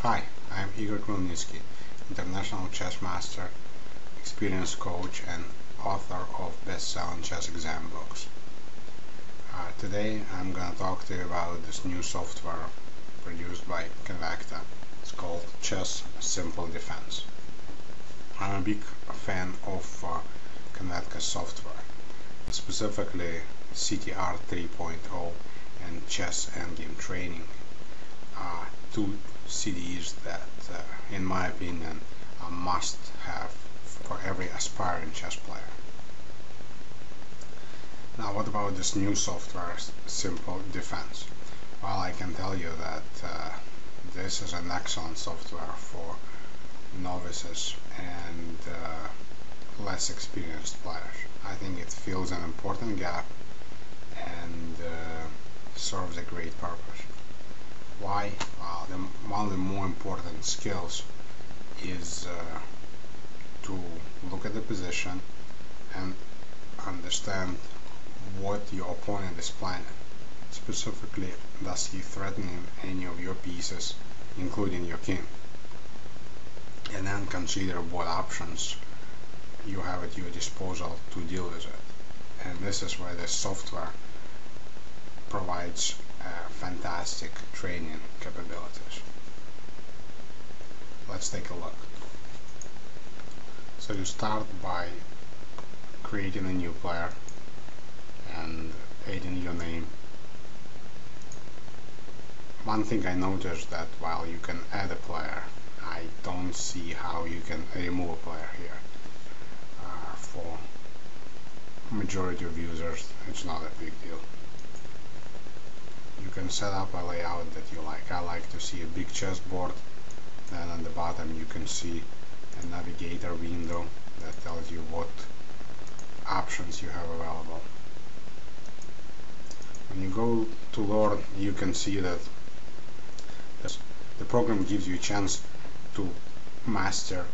Hi, I am Igor Krumnitsky, international chess master, experienced coach and author of best-selling chess exam books. Today I'm going to talk to you about this new software produced by Convekta. It's called Chess Simple Defense. I'm a big fan of Convekta software, specifically CTR 3.0 and Chess Endgame Training. Two CDs that, in my opinion, are must-have for every aspiring chess player. Now, what about this new software, Simple Defense? Well, I can tell you that this is an excellent software for novices and less experienced players. I think it fills an important gap and serves a great purpose. Why? Well, one of the more important skills is to look at the position and understand what your opponent is planning. Specifically, does he threaten any of your pieces, including your king? And then consider what options you have at your disposal to deal with it. And this is where the software provides fantastic training capabilities. Let's take a look. So you start by creating a new player and adding your name. One thing I noticed that while you can add a player, I don't see how you can remove a player here. For majority of users, it's not a big deal. You can set up a layout that you like. I like to see a big chessboard. Then on the bottom you can see a navigator window that tells you what options you have available. When you go to Lord, you can see that the program gives you a chance to master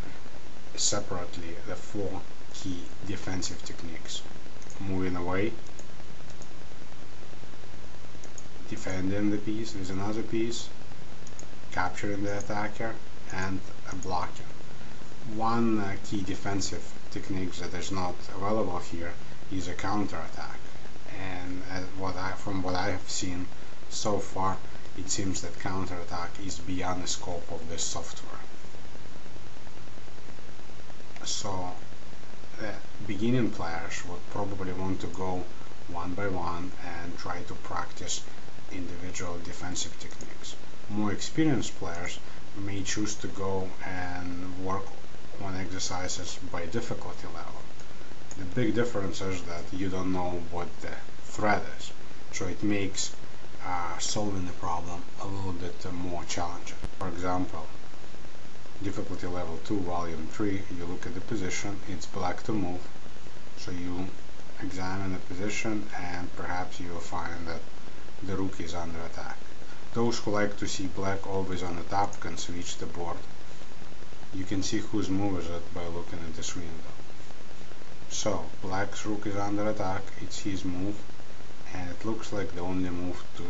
separately the 4 key defensive techniques: moving away, defending the piece with another piece, capturing the attacker, and blocking. One key defensive technique that is not available here is a counterattack, and from what I have seen so far, it seems that counterattack is beyond the scope of this software. So the beginning players would probably want to go one by one and try to practice individual defensive techniques. More experienced players may choose to go and work on exercises by difficulty level. The big difference is that you don't know what the threat is, so it makes solving the problem a little bit more challenging. For example, difficulty level 2, volume 3, you look at the position, it's black to move, so you examine the position and perhaps you will find that the rook is under attack. Those who like to see black always on the top can switch the board. You can see whose move is it by looking at this window. So black's rook is under attack, it's his move, and it looks like the only move to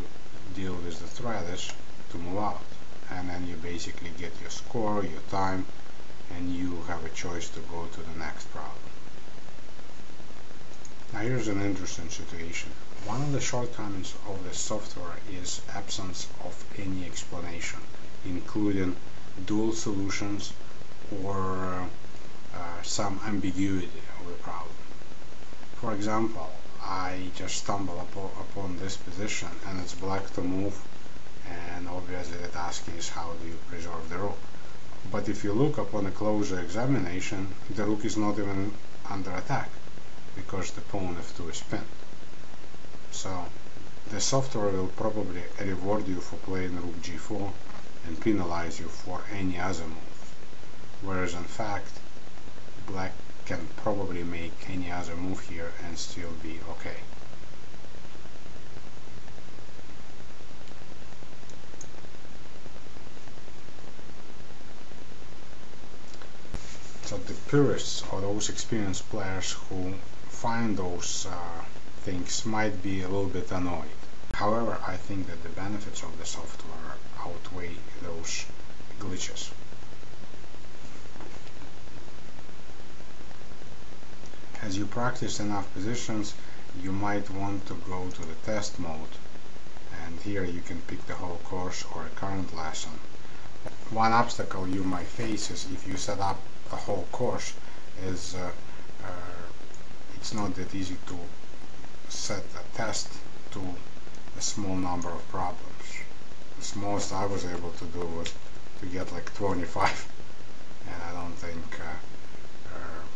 deal with the threat is to move out. And then you basically get your score, your time, and you have a choice to go to the next problem. Now here's an interesting situation. One of the shortcomings of this software is absence of any explanation, including dual solutions or some ambiguity of the problem. For example, I just stumbled upon this position and it's black to move, and obviously the task is how do you preserve the rook. But if you look upon a closer examination, the rook is not even under attack because the pawn f2 is pinned. So the software will probably reward you for playing rook g4 and penalize you for any other moves, whereas in fact black can probably make any other move here and still be okay. So the purists or those experienced players who find those things might be a little bit annoyed. However, I think that the benefits of the software outweigh those glitches. As you practice enough positions, you might want to go to the test mode, and here you can pick the whole course or a current lesson. One obstacle you might face is if you set up a whole course is it's not that easy to set a test to a small number of problems. The smallest I was able to do was to get like 25, and I don't think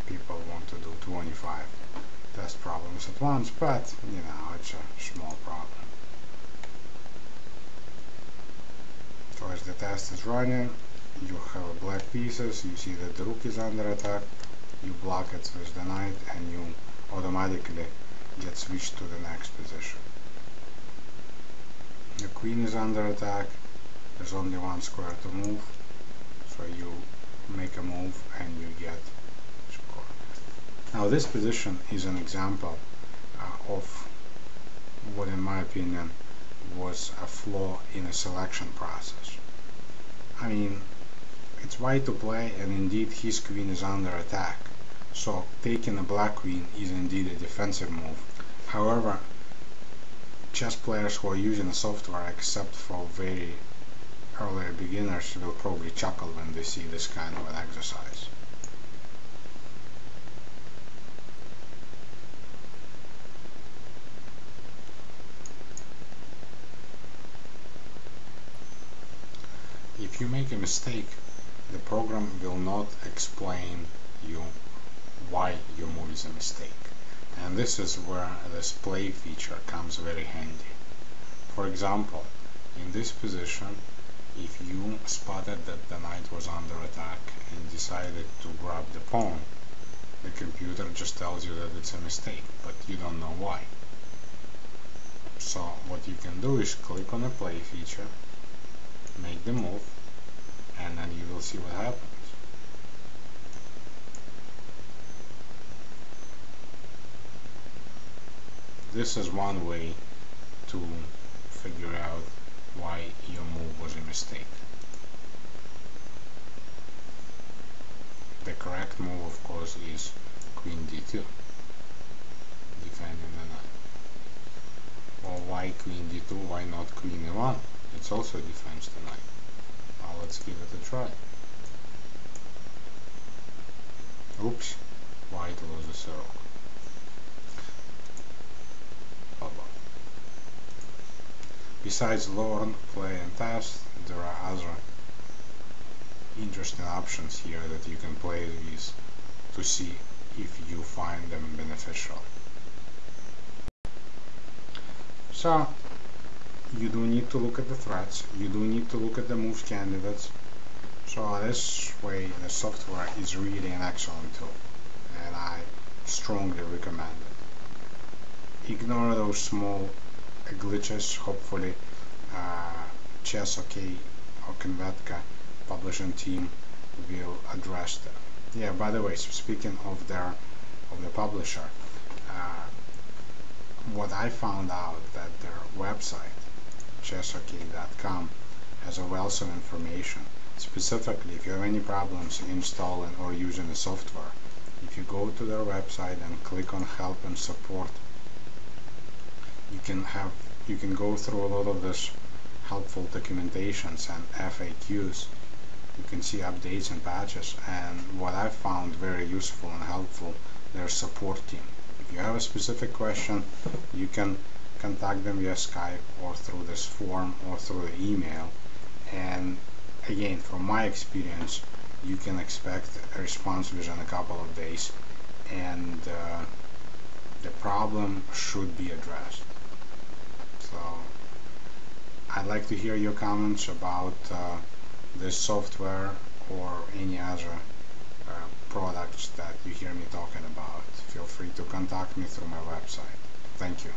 people want to do 25 test problems at once, but you know, it's a small problem. So as the test is running, you have black pieces, you see that the rook is under attack, you block it with the knight, and you automatically get switched to the next position. The queen is under attack, there's only one square to move, so you make a move and you get score. Now this position is an example of what in my opinion was a flaw in a selection process. I mean, it's white to play, and indeed his queen is under attack, so taking a black queen is indeed a defensive move. However, chess players who are using the software, except for very earlier beginners, will probably chuckle when they see this kind of an exercise. If you make a mistake, the program will not explain you why your move is a mistake. And this is where this play feature comes very handy. For example, in this position, if you spotted that the knight was under attack and decided to grab the pawn, the computer just tells you that it's a mistake, but you don't know why. So what you can do is click on the play feature, make the move, and then you will see what happens. This is one way to figure out why your move was a mistake. The correct move, of course, is queen d2, defending the knight. Well, why queen d2, why not queen e1? It's also defends the knight. Well, let's give it a try. Oops, white loses a rook. Besides learn, play and test, there are other interesting options here that you can play with to see if you find them beneficial. So you do need to look at the threats, you do need to look at the moves candidates. So this way the software is really an excellent tool, and I strongly recommend it. Ignore those small glitches. Hopefully Chess OK or Convekta publishing team will address them. Yeah, by the way, so speaking of the publisher, what I found out that their website chessok.com has a wealth of information. Specifically, if you have any problems installing or using the software, if you go to their website and click on help and support, you can go through a lot of this helpful documentations and FAQs. You can see updates and patches, and what I found very useful and helpful, their support team. If you have a specific question, you can contact them via Skype or through this form or through the email, and again, from my experience, you can expect a response within a couple of days, and the problem should be addressed. So I'd like to hear your comments about this software or any other products that you hear me talking about. Feel free to contact me through my website. Thank you.